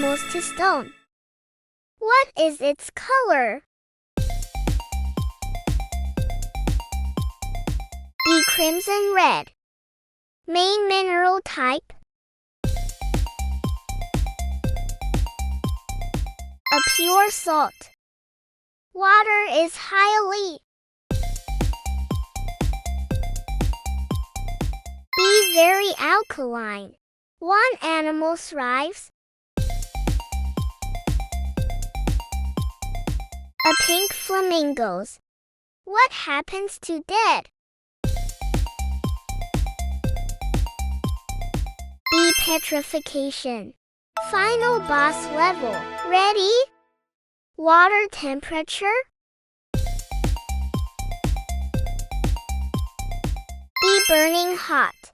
animals to stone. What is its color? B. Crimson red. Main mineral type? A pure salt. Water is highly. B. Very alkaline. One animal thrives. A pink flamingos. What happens to dead? B. Petrification. Final boss level. Ready? Water temperature? B. Burning hot.